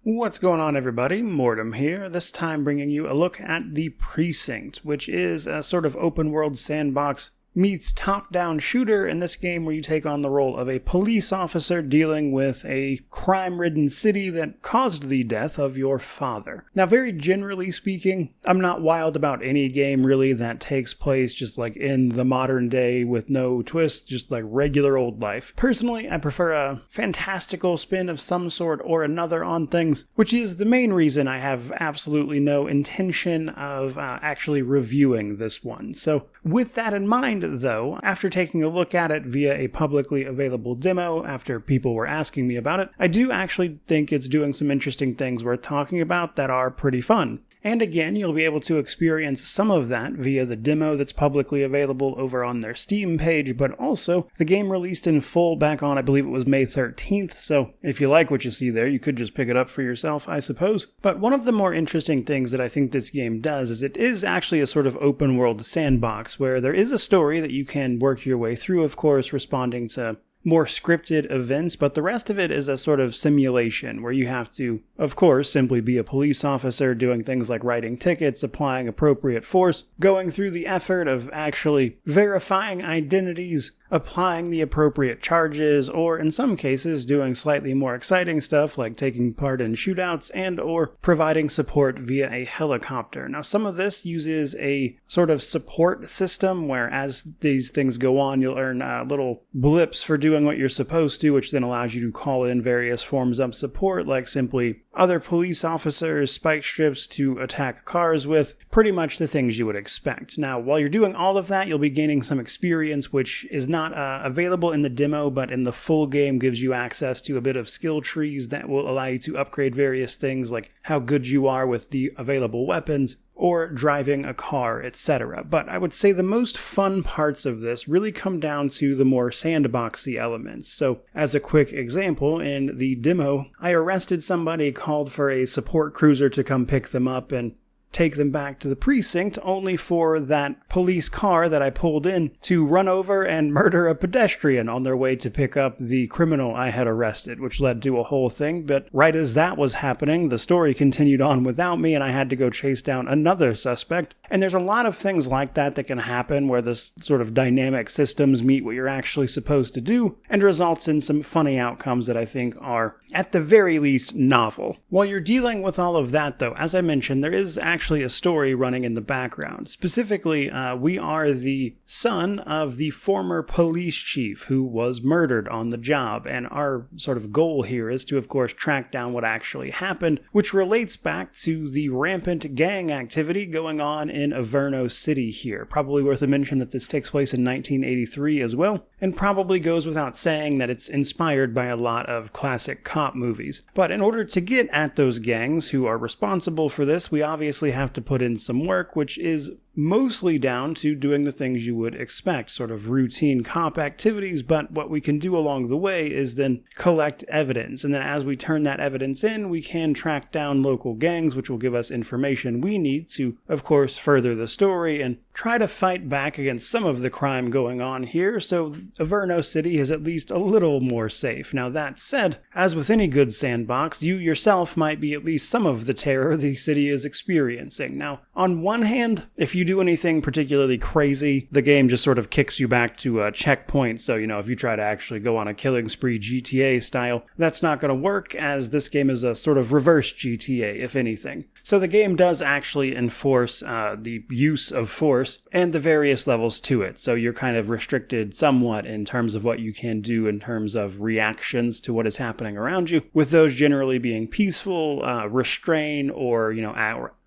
What's going on, everybody? Mortem here, this time bringing you a look at the Precinct, which is a sort of open world sandbox meets top-down shooter in this game where you take on the role of a police officer dealing with a crime-ridden city that caused the death of your father. Now, very generally speaking, I'm not wild about any game really that takes place just like in the modern day with no twist, just like regular old life. Personally, I prefer a fantastical spin of some sort or another on things, which is the main reason I have absolutely no intention of actually reviewing this one. So, with that in mind, though, after taking a look at it via a publicly available demo, after people were asking me about it, I do actually think it's doing some interesting things worth talking about that are pretty fun. And again, you'll be able to experience some of that via the demo that's publicly available over on their Steam page, but also the game released in full back on, I believe it was May 13th, so if you like what you see there, you could just pick it up for yourself, I suppose. But one of the more interesting things that I think this game does is it is actually a sort of open world sandbox where there is a story that you can work your way through, of course, responding to more scripted events, but the rest of it is a sort of simulation where you have to, of course, simply be a police officer doing things like writing tickets, applying appropriate force, going through the effort of actually verifying identities, applying the appropriate charges, or in some cases doing slightly more exciting stuff like taking part in shootouts and or providing support via a helicopter. Now, some of this uses a sort of support system where as these things go on, you'll earn little blips for doing what you're supposed to, which then allows you to call in various forms of support, like simply other police officers, spike strips to attack cars with, pretty much the things you would expect. Now, while you're doing all of that, you'll be gaining some experience, which is not available in the demo, but in the full game gives you access to a bit of skill trees that will allow you to upgrade various things like how good you are with the available weapons, or driving a car, etc. But I would say the most fun parts of this really come down to the more sandboxy elements. So, as a quick example, in the demo, I arrested somebody, called for a support cruiser to come pick them up and take them back to the precinct, only for that police car that I pulled in to run over and murder a pedestrian on their way to pick up the criminal I had arrested, which led to a whole thing. But right as that was happening, the story continued on without me, and I had to go chase down another suspect. And there's a lot of things like that that can happen where this sort of dynamic systems meet what you're actually supposed to do, and results in some funny outcomes that I think are, at the very least, novel. While you're dealing with all of that, though, as I mentioned, there is actually a story running in the background. Specifically, we are the son of the former police chief who was murdered on the job, and our sort of goal here is to, of course, track down what actually happened, which relates back to the rampant gang activity going on in Averno City here. Probably worth a mention that this takes place in 1983 as well, and probably goes without saying that it's inspired by a lot of classic cop movies. But in order to get at those gangs who are responsible for this, we obviously have to put in some work, which is mostly down to doing the things you would expect, sort of routine cop activities, but what we can do along the way is then collect evidence, and then as we turn that evidence in, we can track down local gangs, which will give us information we need to, of course, further the story and try to fight back against some of the crime going on here, so Averno City is at least a little more safe. Now, that said, as with any good sandbox, you yourself might be at least some of the terror the city is experiencing. Now, on one hand, if you do anything particularly crazy, the game just sort of kicks you back to a checkpoint, so, if you try to actually go on a killing spree GTA style, that's not going to work, as this game is a sort of reverse GTA, if anything. So the game does actually enforce the use of force and the various levels to it, so you're kind of restricted somewhat in terms of what you can do in terms of reactions to what is happening around you, with those generally being peaceful, restrain, or,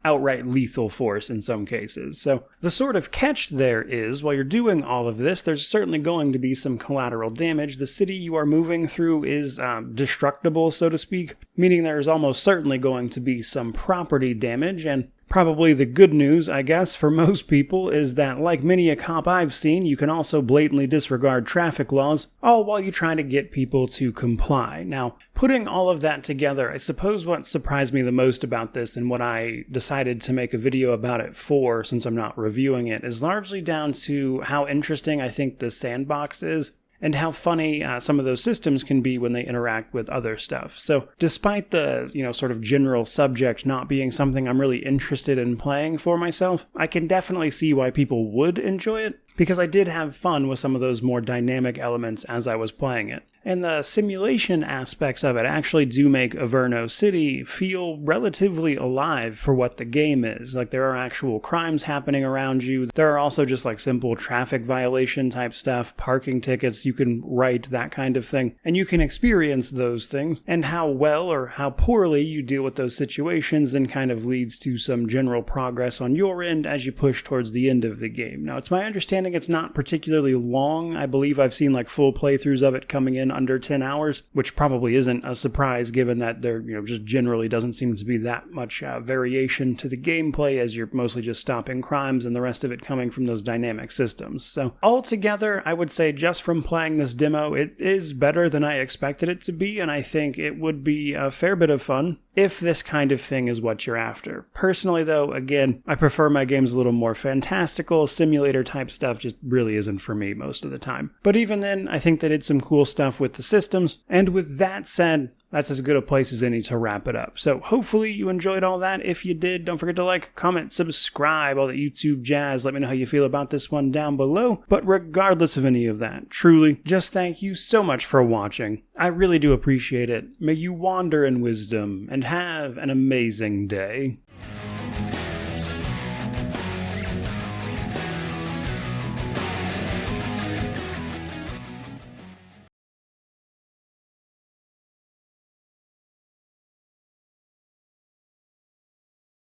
outright lethal force in some cases. So the sort of catch there is, while you're doing all of this, there's certainly going to be some collateral damage. The city you are moving through is destructible, so to speak, meaning there's almost certainly going to be some property damage, and probably the good news, I guess, for most people is that, like many a cop I've seen, you can also blatantly disregard traffic laws, all while you try to get people to comply. Now, putting all of that together, I suppose what surprised me the most about this and what I decided to make a video about it for, since I'm not reviewing it, is largely down to how interesting I think the sandbox is, and how funny some of those systems can be when they interact with other stuff. So despite the, sort of general subject not being something I'm really interested in playing for myself, I can definitely see why people would enjoy it, because I did have fun with some of those more dynamic elements as I was playing it. And the simulation aspects of it actually do make Averno City feel relatively alive for what the game is. Like, there are actual crimes happening around you. There are also just like simple traffic violation type stuff, parking tickets you can write, that kind of thing. And you can experience those things, and how well or how poorly you deal with those situations then kind of leads to some general progress on your end as you push towards the end of the game. Now, it's my understanding it's not particularly long. I believe I've seen like full playthroughs of it coming in under 10 hours, which probably isn't a surprise given that there, just generally doesn't seem to be that much variation to the gameplay, as you're mostly just stopping crimes and the rest of it coming from those dynamic systems. So altogether, I would say just from playing this demo, it is better than I expected it to be, and I think it would be a fair bit of fun if this kind of thing is what you're after. Personally, though, again, I prefer my games a little more fantastical. Simulator type stuff just really isn't for me most of the time. But even then, I think they did some cool stuff with the systems. And with that said, that's as good a place as any to wrap it up. So hopefully you enjoyed all that. If you did, don't forget to like, comment, subscribe, all that YouTube jazz. Let me know how you feel about this one down below. But regardless of any of that, truly, just thank you so much for watching. I really do appreciate it. May you wander in wisdom and have an amazing day.